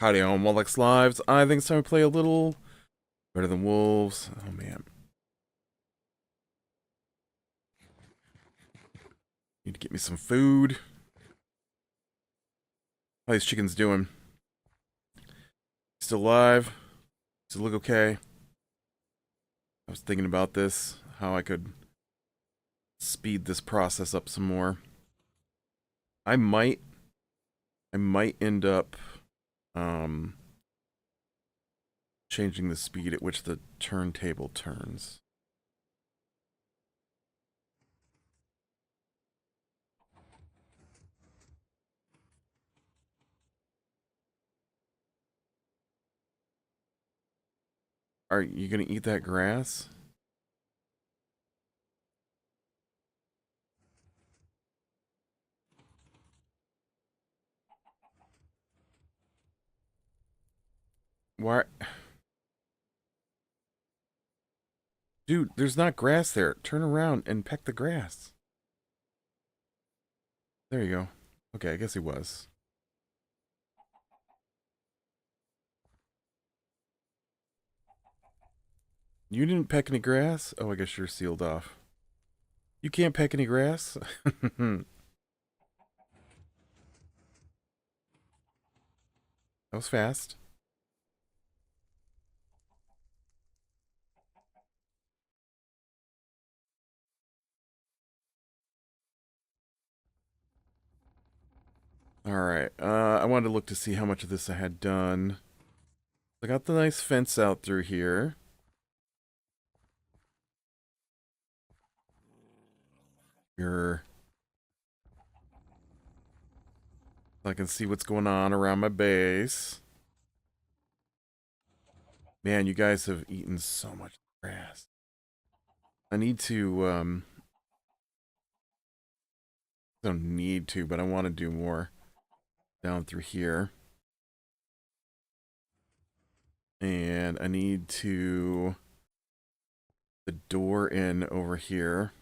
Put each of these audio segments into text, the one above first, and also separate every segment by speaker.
Speaker 1: Howdy, on Wallux Lives. I think it's time to play a little Better Than Wolves. Oh, man. Need to get me some food. How these chickens doing? Still alive? Does it look okay? I was thinking about this, how I could speed this process up some more. I might end up changing the speed at which the turntable turns. Are you gonna eat that grass? Why? Dude, there's not grass there. Turn around and peck the grass. There you go. Okay, I guess he was. You didn't peck any grass? Oh, I guess you're sealed off. You can't peck any grass? That was fast. Alright, I wanted to look to see how much of this I had done. I got the nice fence out through here. Here. So I can see what's going on around my base. Man, you guys have eaten so much grass. I need to, don't need to, but I want to do more down through here. And I need to the door in over here.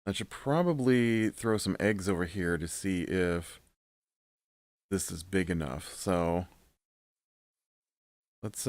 Speaker 1: I should probably throw some eggs over here to see if this is big enough. So let's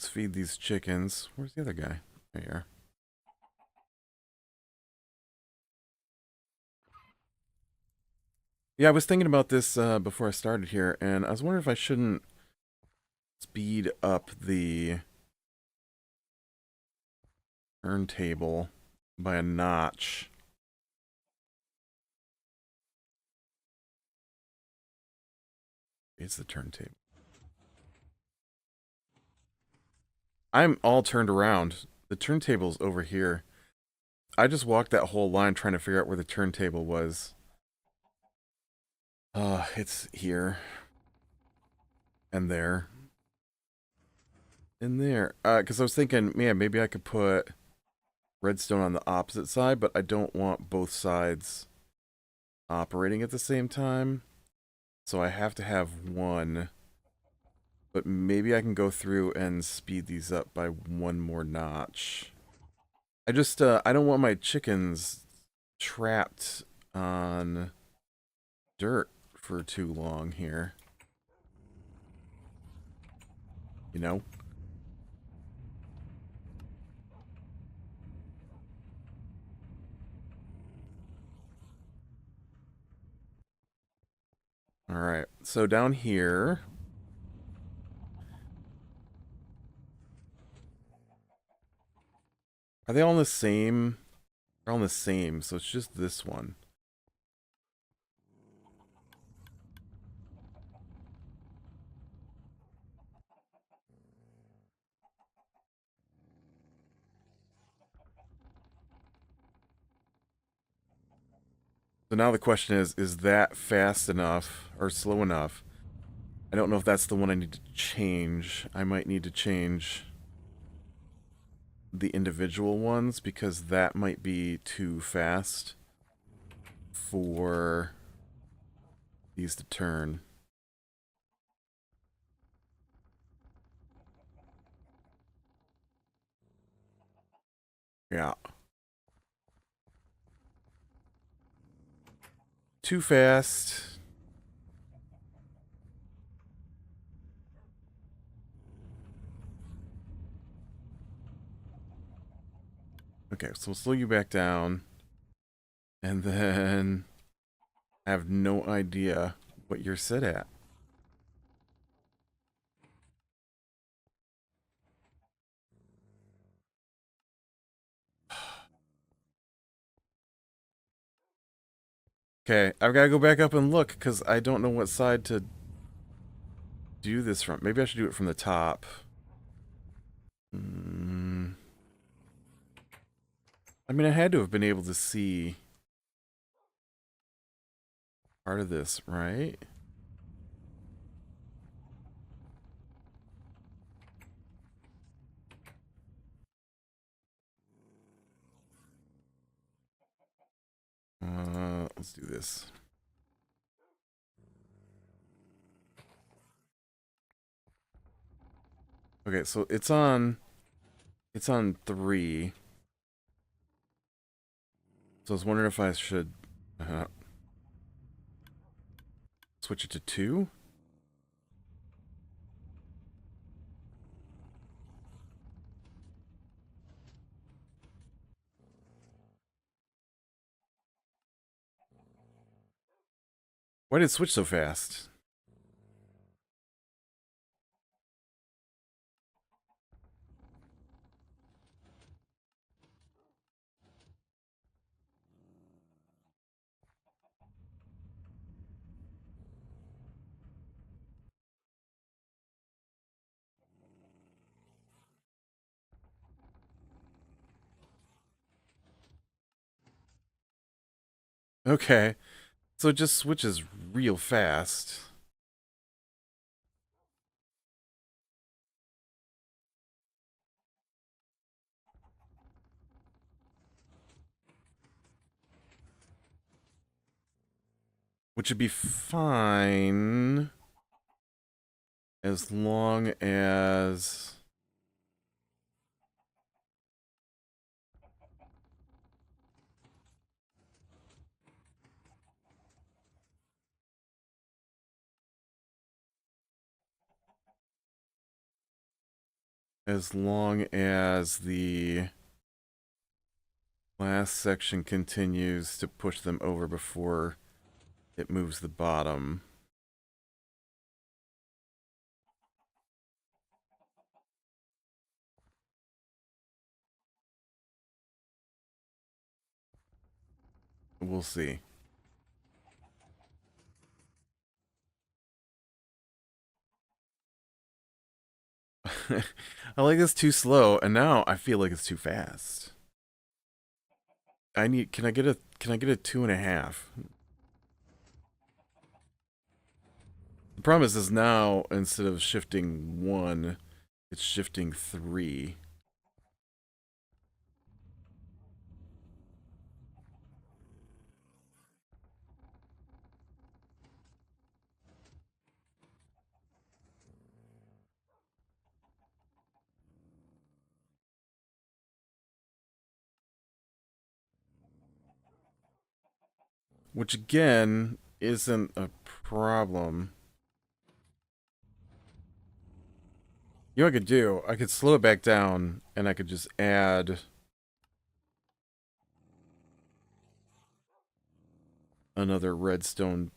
Speaker 1: feed these chickens. Where's the other guy? There you are. Yeah, I was thinking about this before I started here, and I was wondering if I shouldn't speed up the turntable by a notch. It's the turntable. I'm all turned around. The turntable's over here. I just walked that whole line trying to figure out where the turntable was. It's here. And there. And there. Because I was thinking, man, maybe I could put redstone on the opposite side, but I don't want both sides operating at the same time. So I have to have one. But maybe I can go through and speed these up by one more notch. I just, I don't want my chickens trapped on dirt for too long here. You know? Alright, so down here... Are they all in the same? They're all in the same, so it's just this one. So now the question is that fast enough or slow enough? I don't know if that's the one I need to change. I might need to change the individual ones because that might be too fast for these to turn. Yeah. Too fast. Okay, so we'll slow you back down. And then I have no idea what you're set at. Okay, I've got to go back up and look because I don't know what side to do this from. Maybe I should do it from the top. I mean, I had to have been able to see part of this, right? Let's do this. Okay, so it's on 3. So I was wondering if I should switch it to 2. Why did it switch so fast? Okay, so it just switches real fast. Which would be fine as long as... As long as the last section continues to push them over before it moves the bottom. We'll see. I like this too slow, and now I feel like it's too fast. Can I get a 2.5? The problem is now instead of shifting 1, it's shifting 3. Which again isn't a problem. You know what I could do? I could slow it back down and I could just add another redstone.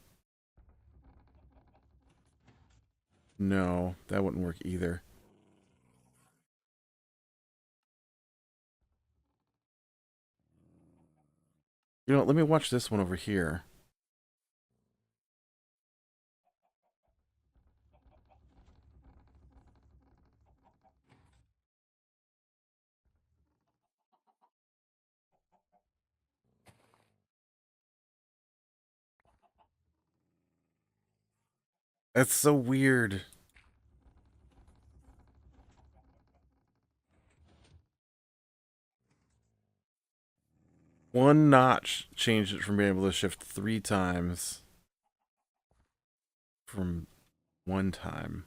Speaker 1: No, that wouldn't work either. You know, let me watch this one over here. That's so weird. One notch changed it from being able to shift 3 times from 1 time.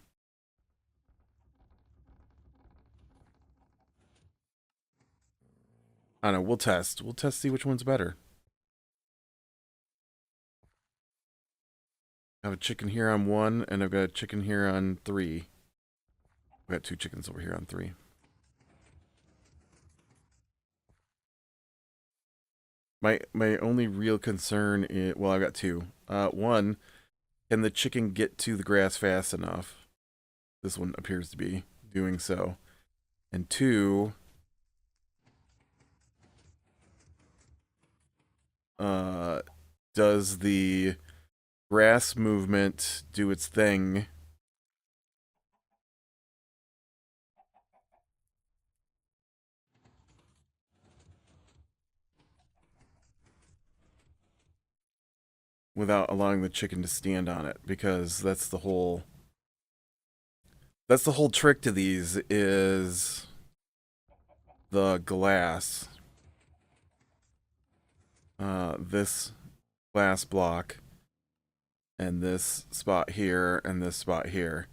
Speaker 1: I don't know. We'll test. We'll test, see which one's better. I have a chicken here on 1, and I've got a chicken here on 3. I've got 2 chickens over here on 3. My only real concern is, well, I've got 2. One, can the chicken get to the grass fast enough? This one appears to be doing so. And 2, does the grass movement do its thing without allowing the chicken to stand on it? Because that's the whole trick to these, is the glass. This glass block and this spot here and this spot here.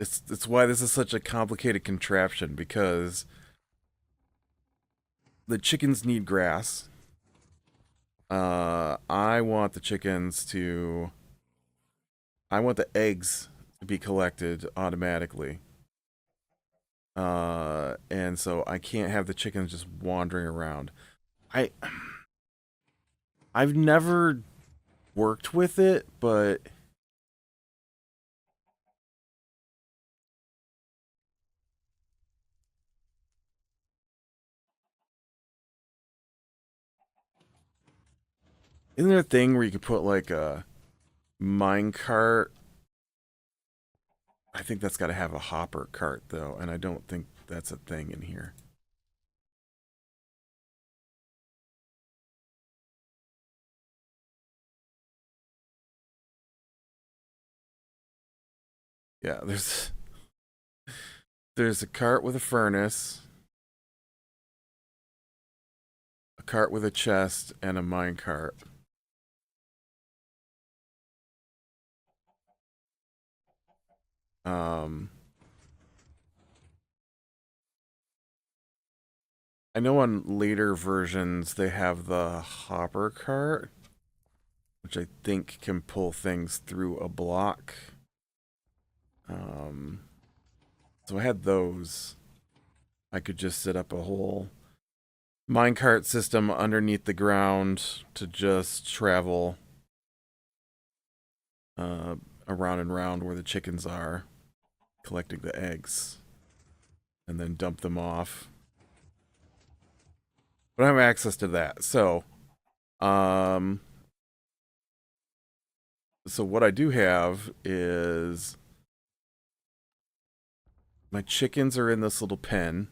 Speaker 1: It's why this is such a complicated contraption, because the chickens need grass. I want the eggs to be collected automatically. And so I can't have the chickens just wandering around. I've never worked with it, but isn't there a thing where you could put like a minecart? I think that's got to have a hopper cart though, and I don't think that's a thing in here. Yeah, there's a cart with a furnace, a cart with a chest, and a minecart. I know on later versions they have the hopper cart, which I think can pull things through a block. So I had those. I could just set up a whole minecart system underneath the ground to just travel around and around where the chickens are, collecting the eggs, and then dump them off. But I have access to that, so what I do have is my chickens are in this little pen,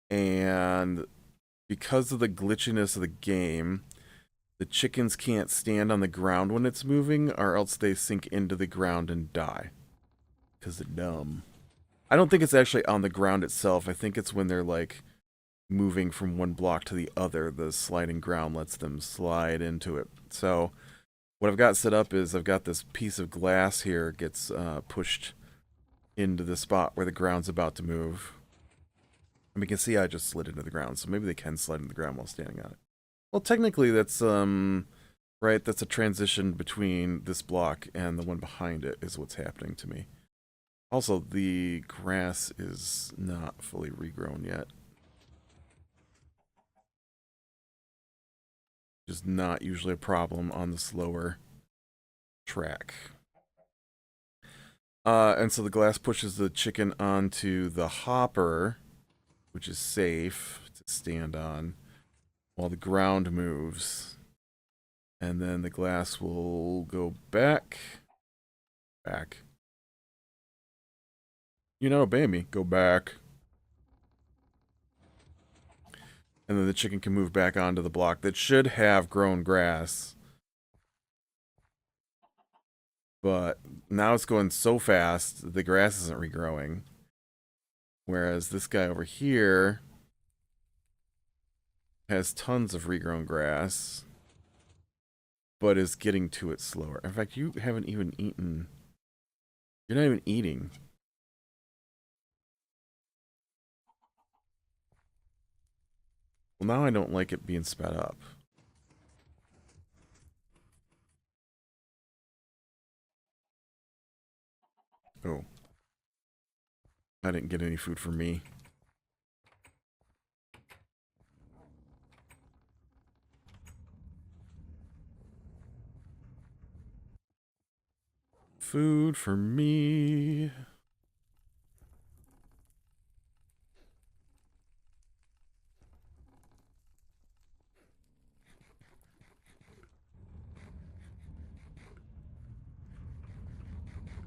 Speaker 1: and because of the glitchiness of the game, the chickens can't stand on the ground when it's moving, or else they sink into the ground and die. Because they're dumb. I don't think it's actually on the ground itself. I think it's when they're, like, moving from one block to the other. The sliding ground lets them slide into it. So, what I've got set up is I've got this piece of glass here gets pushed into the spot where the ground's about to move. And we can see I just slid into the ground, so maybe they can slide into the ground while standing on it. Well, technically that's, right, that's a transition between this block and the one behind it is what's happening to me. Also, the grass is not fully regrown yet. Which is not usually a problem on the slower track. And so the glass pushes the chicken onto the hopper, which is safe to stand on, while the ground moves. And then the glass will go back. Back. You know, obey me. Go back. And then the chicken can move back onto the block that should have grown grass. But now it's going so fast that the grass isn't regrowing. Whereas this guy over here has tons of regrown grass, but is getting to it slower. In fact, you haven't even eaten. You're not even eating. Well, now I don't like it being sped up. Oh. I didn't get any food for me. Food for me.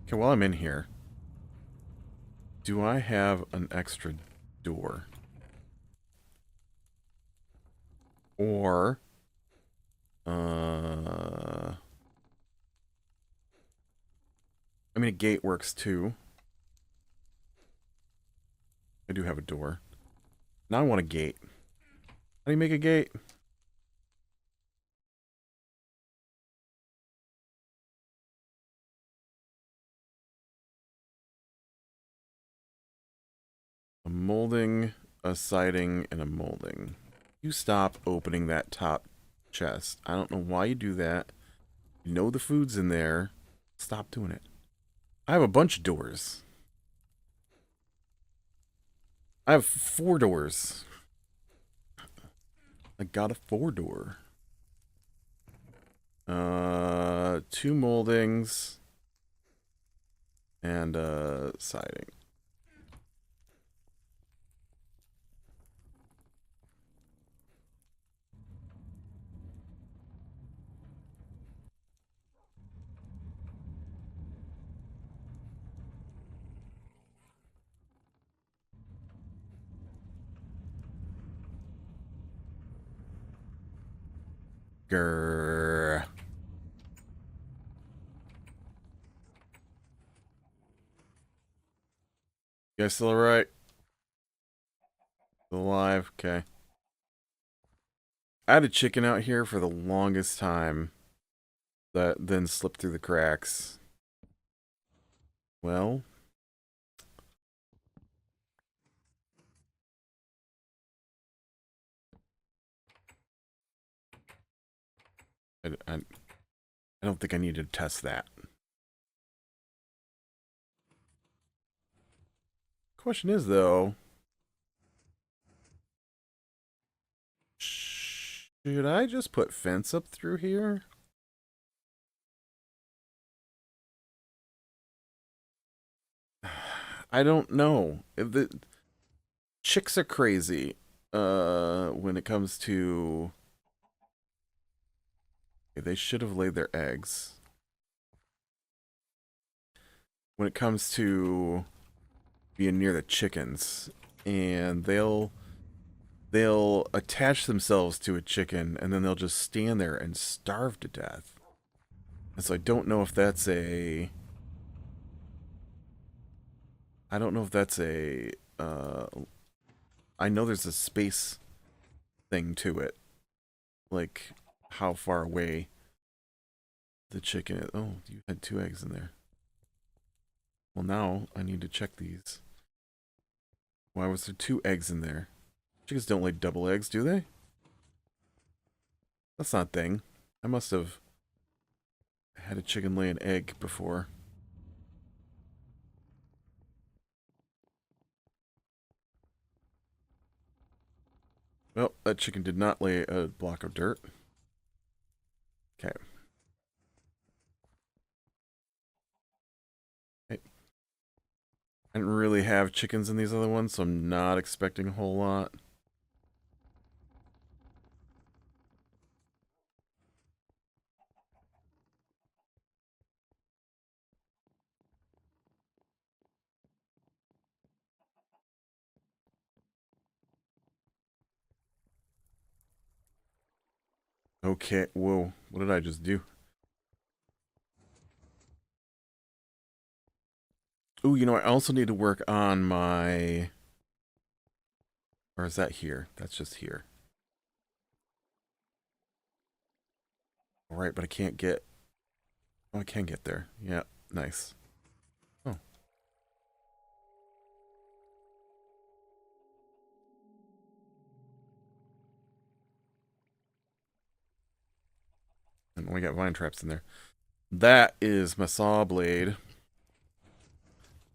Speaker 1: Okay, while I'm in here, do I have an extra door? Or, I mean, a gate works too. I do have a door. Now I want a gate. How do you make a gate? A molding, a siding, and a molding. You stop opening that top chest. I don't know why you do that. You know the food's in there. Stop doing it. I have a bunch of doors. I have 4 doors. I got a 4-door. 2 moldings. And siding. Grrr. You guys still alright? Still alive? Okay. I had a chicken out here for the longest time that then slipped through the cracks. Well, I don't think I need to test that. Question is, though, should I just put fence up through here? I don't know. If the chicks are crazy when it comes to... They should have laid their eggs. When it comes to being near the chickens, and they'll attach themselves to a chicken, and then they'll just stand there and starve to death. And so I don't know if that's a... I don't know if that's a... I know there's a space thing to it. Like, how far away the chicken is. Oh, you had 2 eggs in there. Well, now I need to check these. Why was there 2 eggs in there? Chickens don't lay double eggs, do they? That's not a thing. I must have had a chicken lay an egg before. Well, that chicken did not lay a block of dirt. Okay. Hey. I didn't really have chickens in these other ones, so I'm not expecting a whole lot. Okay, whoa, what did I just do? Oh, you know, I also need to work on my... Or is that here? That's just here. All right, but I can't get... Oh, I can get there. Yeah, nice. Oh. And we got vine traps in there. That is my saw blade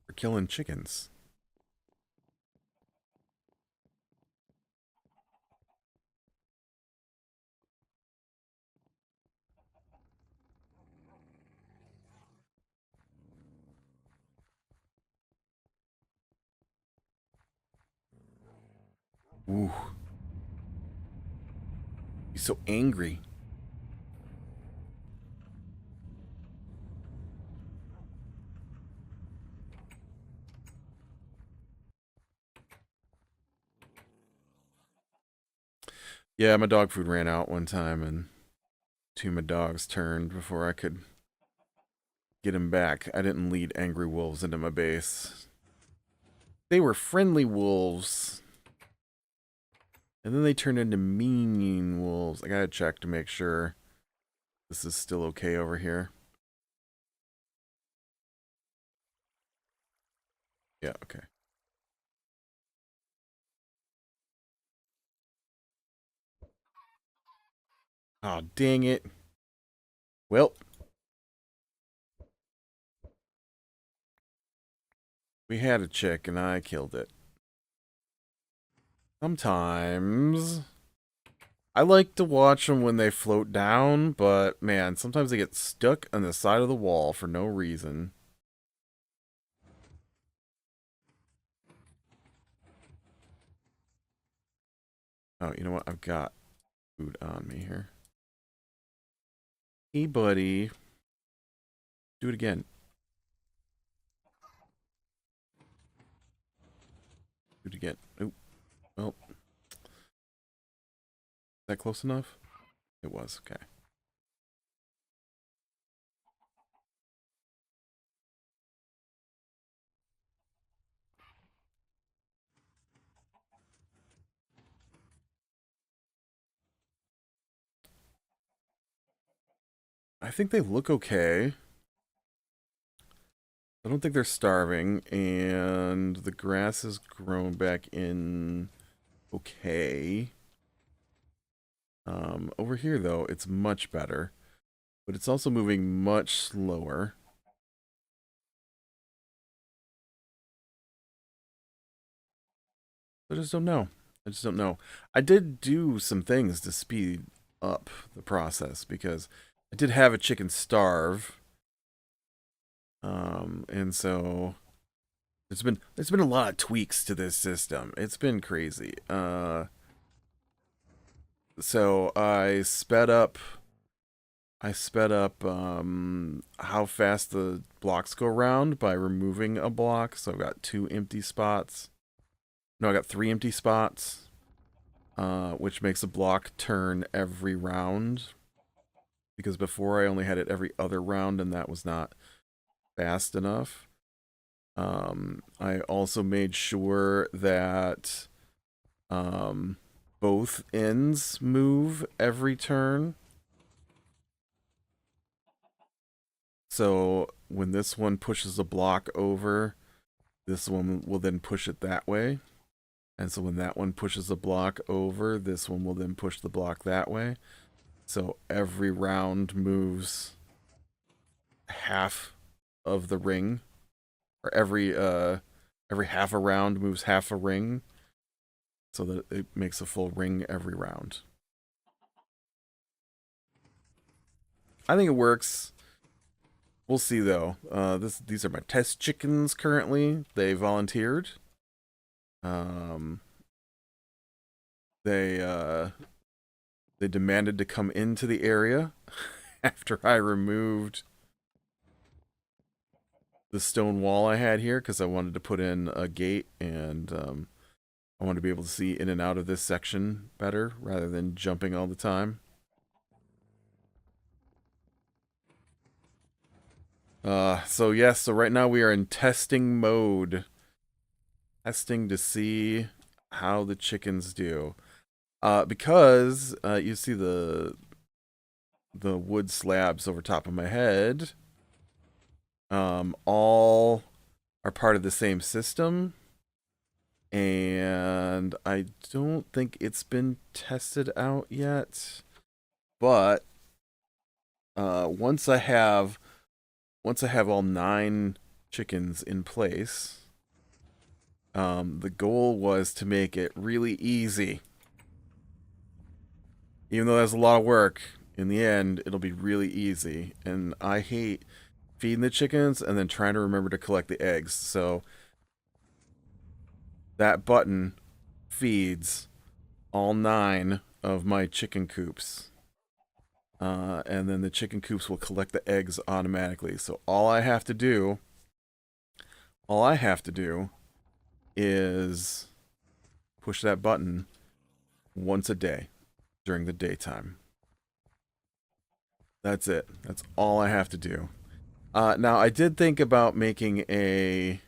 Speaker 1: for killing chickens. Ooh. He's so angry. Yeah, my dog food ran out one time, and two of my dogs turned before I could get him back. I didn't lead angry wolves into my base. They were friendly wolves. And then they turned into mean wolves. I gotta check to make sure this is still okay over here. Yeah, okay. Oh, dang it. Well, we had a chick and I killed it. Sometimes I like to watch them when they float down, but man, sometimes they get stuck on the side of the wall for no reason. Oh, you know what? I've got food on me here. Hey, buddy. Do it again. Do it again. Oh, well. Is that close enough? It was. Okay. I think they look okay. I don't think they're starving, and the grass has grown back in okay. Over here, though, it's much better, but it's also moving much slower. I just don't know. I just don't know. I did do some things to speed up the process because I did have a chicken starve. And so there's been a lot of tweaks to this system. It's been crazy. So I sped up how fast the blocks go around by removing a block. So I've got 2 empty spots. No, I got 3 empty spots. Which makes a block turn every round. Because before I only had it every other round, and that was not fast enough. I also made sure that both ends move every turn. So when this one pushes a block over, this one will then push it that way. And so when that one pushes a block over, this one will then push the block that way. So every round moves half of the ring, or every half a round moves half a ring, so that it makes a full ring every round. I think it works. We'll see though. These are my test chickens currently. They volunteered. Um, they they demanded to come into the area after I removed the stone wall I had here because I wanted to put in a gate and I wanted to be able to see in and out of this section better rather than jumping all the time. So yes, so right now we are in testing mode. Testing to see how the chickens do. Because you see the wood slabs over top of my head. All are part of the same system. And I don't think it's been tested out yet. But once I have all 9 chickens in place, the goal was to make it really easy. Even though that's a lot of work, in the end, it'll be really easy. And I hate feeding the chickens and then trying to remember to collect the eggs. So that button feeds all 9 of my chicken coops. And then the chicken coops will collect the eggs automatically. So all I have to do is push that button once a day during the daytime. That's it. That's all I have to do. Now I did think about making a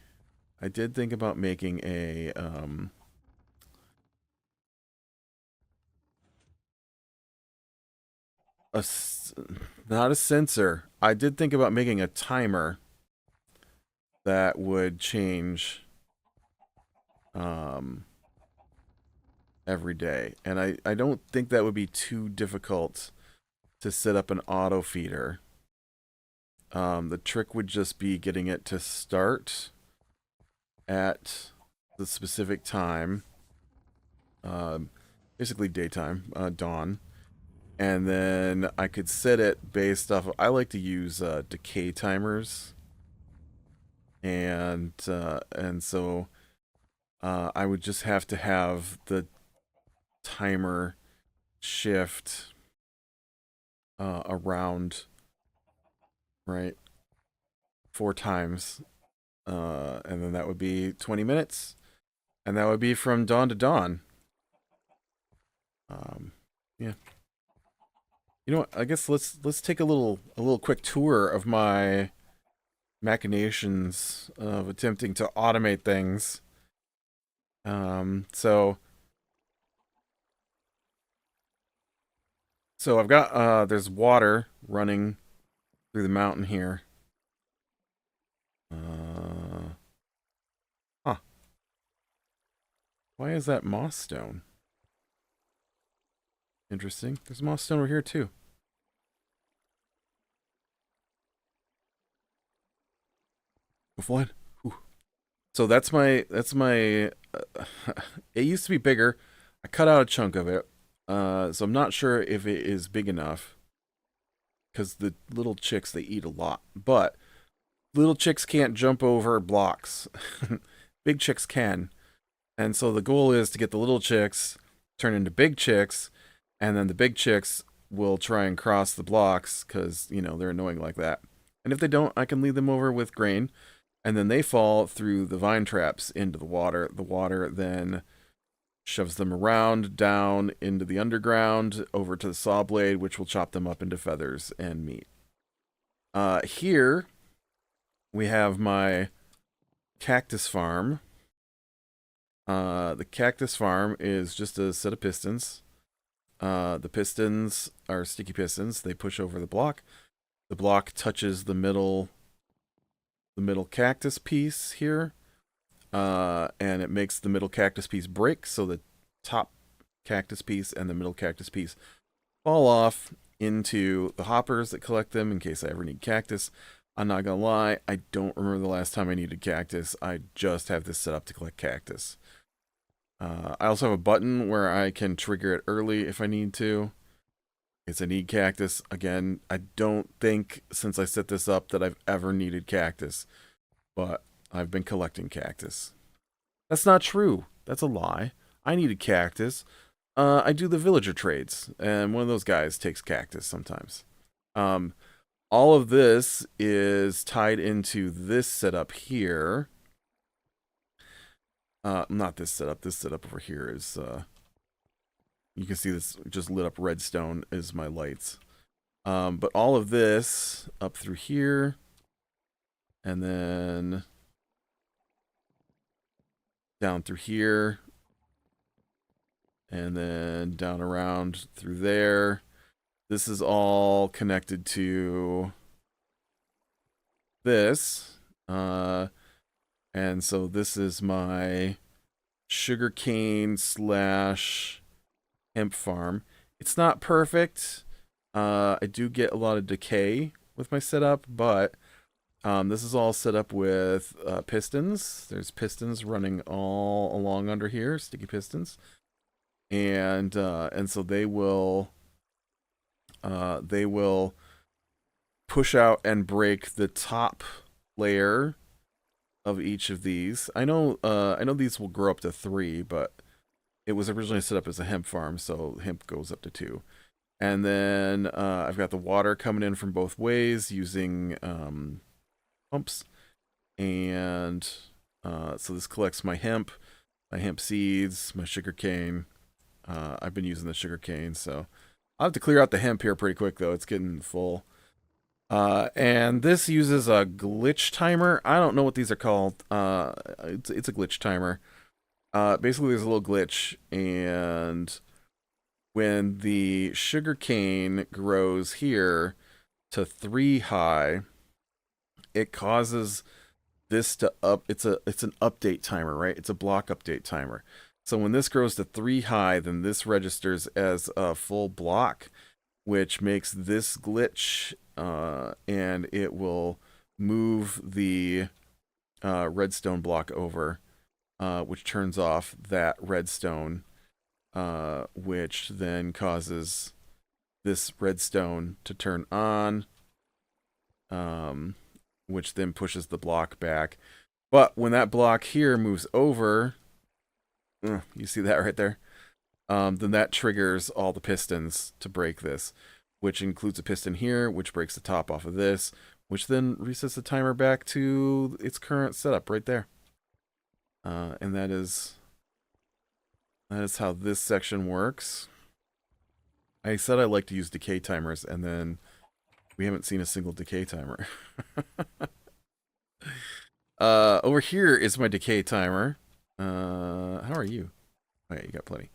Speaker 1: not a sensor. I did think about making a timer that would change every day. And I don't think that would be too difficult to set up an auto feeder. The trick would just be getting it to start at the specific time, basically daytime, dawn, and then I could set it based off of, I like to use decay timers, and so I would just have to have the timer shift around, right, 4 times, and then that would be 20 minutes, and that would be from dawn to dawn. Yeah. You know what? I guess let's take a little quick tour of my machinations of attempting to automate things. So I've got there's water running through the mountain here. Huh. Why is that moss stone? Interesting. There's moss stone over here too. Go flying. So that's my it used to be bigger. I cut out a chunk of it. So I'm not sure if it is big enough because the little chicks, they eat a lot, but little chicks can't jump over blocks. Big chicks can. And so the goal is to get the little chicks turn into big chicks, and then the big chicks will try and cross the blocks because, you know, they're annoying like that. And if they don't, I can lead them over with grain, and then they fall through the vine traps into the water. The water then shoves them around, down into the underground, over to the saw blade, which will chop them up into feathers and meat. Here, we have my cactus farm. The cactus farm is just a set of pistons. The pistons are sticky pistons. They push over the block. The block touches the middle cactus piece here. And it makes the middle cactus piece break, so the top cactus piece and the middle cactus piece fall off into the hoppers that collect them in case I ever need cactus. I'm not gonna lie, I don't remember the last time I needed cactus. I just have this set up to collect cactus. I also have a button where I can trigger it early if I need to. It's a need cactus. Again, I don't think since I set this up that I've ever needed cactus, but I've been collecting cactus. That's not true. That's a lie. I needed cactus. I do the villager trades, and one of those guys takes cactus sometimes. Um, all of this is tied into this setup here. Not this setup. This setup over here is, you can see this just lit up redstone is my lights. But all of this up through here, and then down through here, and then down around through there. This is all connected to this. And so this is my sugarcane slash hemp farm. It's not perfect. I do get a lot of decay with my setup, but this is all set up with pistons. There's pistons running all along under here, sticky pistons, and so they will push out and break the top layer of each of these. I know these will grow up to 3, but it was originally set up as a hemp farm, so hemp goes up to 2. And then I've got the water coming in from both ways using pumps. And so this collects my hemp seeds, my sugar cane. I've been using the sugar cane, so I'll have to clear out the hemp here pretty quick, though. It's getting full. And this uses a glitch timer. I don't know what these are called. It's a glitch timer. Basically, there's a little glitch, and when the sugar cane grows here to 3 high, it causes this to up. It's an update timer, right? It's a block update timer. So when this grows to 3 high, then this registers as a full block, which makes this glitch, and it will move the redstone block over, which turns off that redstone, which then causes this redstone to turn on, which then pushes the block back. But when that block here moves over, you see that right there? Then that triggers all the pistons to break this, which includes a piston here, which breaks the top off of this, which then resets the timer back to its current setup right there. And that is how this section works. I said I like to use decay timers, and then we haven't seen a single decay timer. Over here is my decay timer. How are you? Oh, yeah, you got plenty.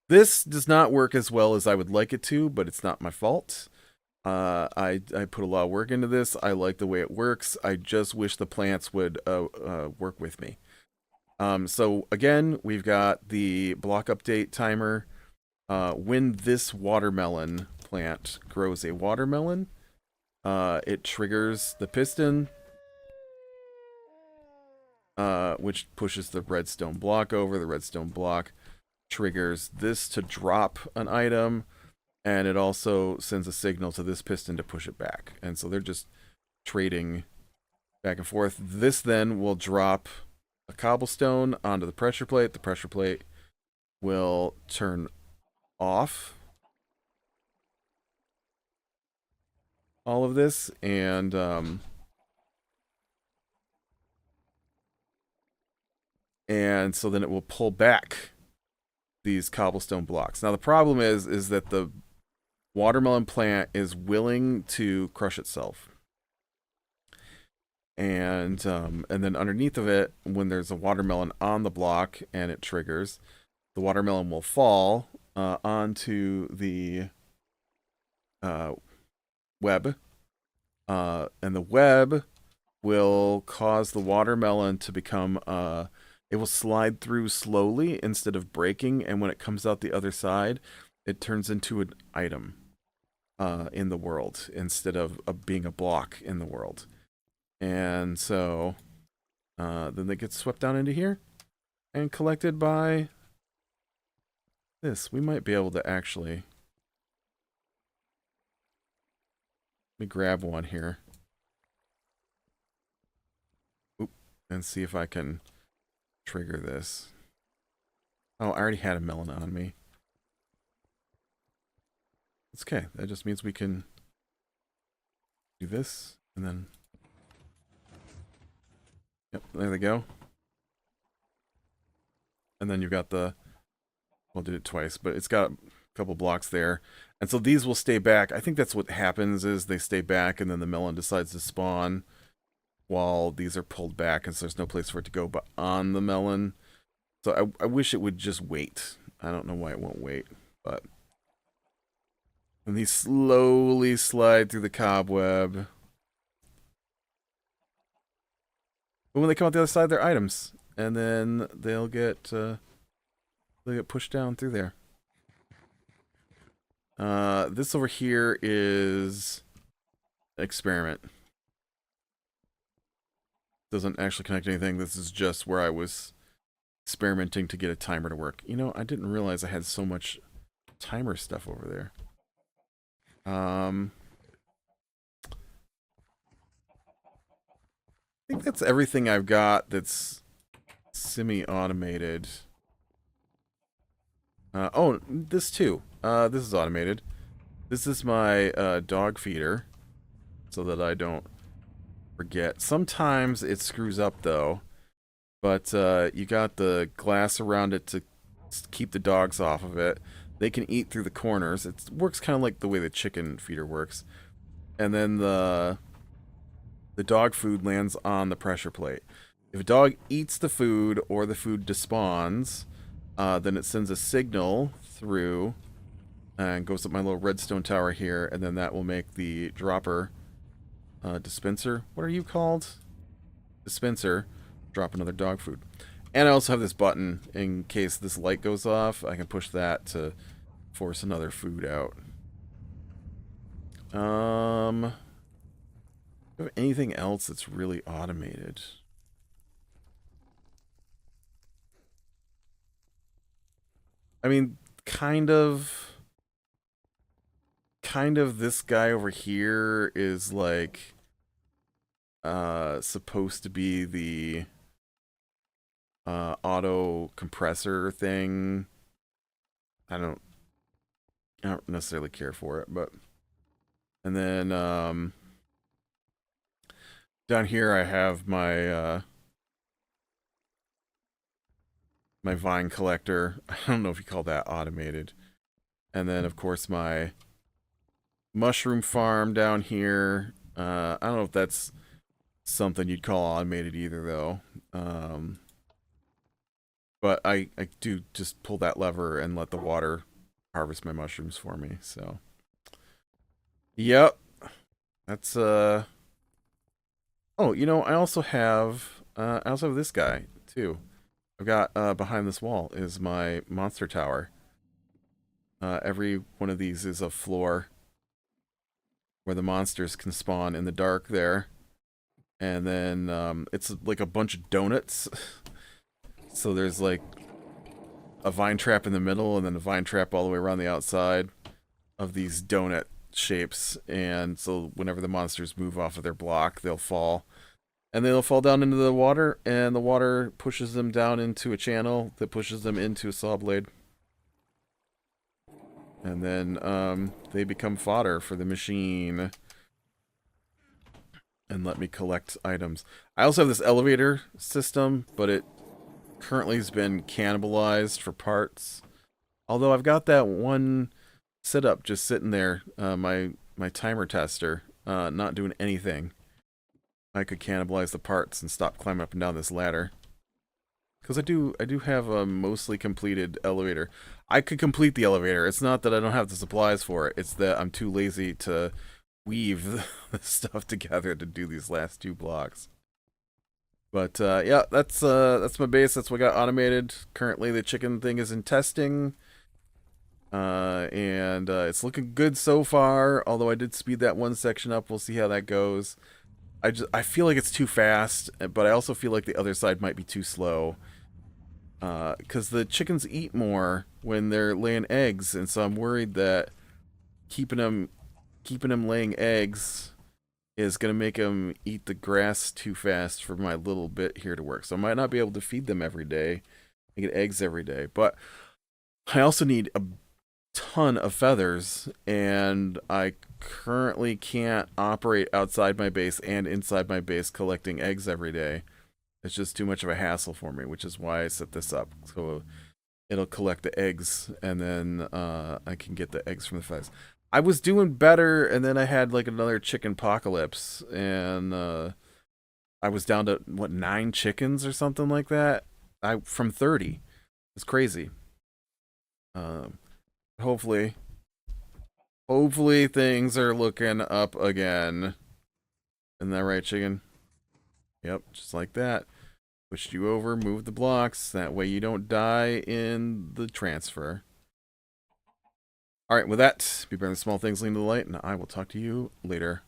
Speaker 1: This does not work as well as I would like it to, but it's not my fault. I put a lot of work into this. I like the way it works. I just wish the plants would work with me. So again, we've got the block update timer. When this watermelon plant grows a watermelon, it triggers the piston, which pushes the redstone block over. The redstone block triggers this to drop an item, and it also sends a signal to this piston to push it back. And so they're just trading back and forth. This then will drop a cobblestone onto the pressure plate. The pressure plate will turn off all of this, and so then it will pull back these cobblestone blocks. Now the problem is that the watermelon plant is willing to crush itself, and then underneath of it, when there's a watermelon on the block and it triggers, the watermelon will fall onto the web, and the web will cause the watermelon to become it will slide through slowly instead of breaking, and when it comes out the other side, it turns into an item in the world instead of being a block in the world. And so then they get swept down into here and collected by this. We might be able to actually Let me grab one here. Oop, and see if I can trigger this. Oh, I already had a melon on me. It's okay. That just means we can do this, and then... Yep, there they go. And then you've got the... Well, I did it twice, but it's got a couple blocks there. And so these will stay back. I think that's what happens is they stay back, and then the melon decides to spawn while these are pulled back, and so there's no place for it to go but on the melon. So I wish it would just wait. I don't know why it won't wait, but... And these slowly slide through the cobweb. But when they come out the other side, they're items. And then they'll get pushed down through there. This over here is an experiment. Doesn't actually connect anything. This is just where I was experimenting to get a timer to work. You know, I didn't realize I had so much timer stuff over there. I think that's everything I've got that's semi-automated. Oh, this too. This is automated. This is my dog feeder, so that I don't forget. Sometimes it screws up though, but you got the glass around it to keep the dogs off of it. They can eat through the corners. It works kind of like the way the chicken feeder works. And then the dog food lands on the pressure plate. If a dog eats the food or the food despawns, then it sends a signal through and goes up my little redstone tower here, and then that will make the dropper dispenser. What are you called? Dispenser. Drop another dog food. And I also have this button in case this light goes off. I can push that to force another food out. Do you have anything else that's really automated? I mean, kind of this guy over here is like supposed to be the auto compressor thing. I don't necessarily care for it, but and then down here I have my my vine collector. I don't know if you call that automated. And then of course my mushroom farm down here. I don't know if that's something you'd call automated either though. But I do just pull that lever and let the water harvest my mushrooms for me, so. Yep. That's, Oh, you know, I also have this guy, too. I've got, behind this wall is my monster tower. Every one of these is a floor where the monsters can spawn in the dark there. And then, it's like a bunch of donuts. So there's like a vine trap in the middle and then a vine trap all the way around the outside of these donut shapes. And so whenever the monsters move off of their block, they'll fall. And they'll fall down into the water, and the water pushes them down into a channel that pushes them into a saw blade. And then they become fodder for the machine. And let me collect items. I also have this elevator system, but it currently has been cannibalized for parts. Although I've got that one setup just sitting there, my timer tester, not doing anything. I could cannibalize the parts and stop climbing up and down this ladder. Because I do have a mostly completed elevator. I could complete the elevator. It's not that I don't have the supplies for it. It's that I'm too lazy to weave the stuff together to do these last two blocks. But yeah, that's my base. That's what got automated. Currently, the chicken thing is in testing, and it's looking good so far. Although I did speed that one section up. We'll see how that goes. I feel like it's too fast, but I also feel like the other side might be too slow. Because the chickens eat more when they're laying eggs, and so I'm worried that keeping them keeping him laying eggs is going to make him eat the grass too fast for my little bit here to work. So I might not be able to feed them every day and get eggs every day. But I also need a ton of feathers, and I currently can't operate outside my base and inside my base collecting eggs every day. It's just too much of a hassle for me, which is why I set this up. So it'll collect the eggs, and then I can get the eggs from the feathers. I was doing better, and then I had like another chicken apocalypse, and I was down to 9 chickens or something like that. From 30. It's crazy. Hopefully things are looking up again. Isn't that right, chicken? Yep, just like that. Pushed you over, move the blocks. That way you don't die in the transfer. Alright, with that, be better than small things leading to the light, and I will talk to you later.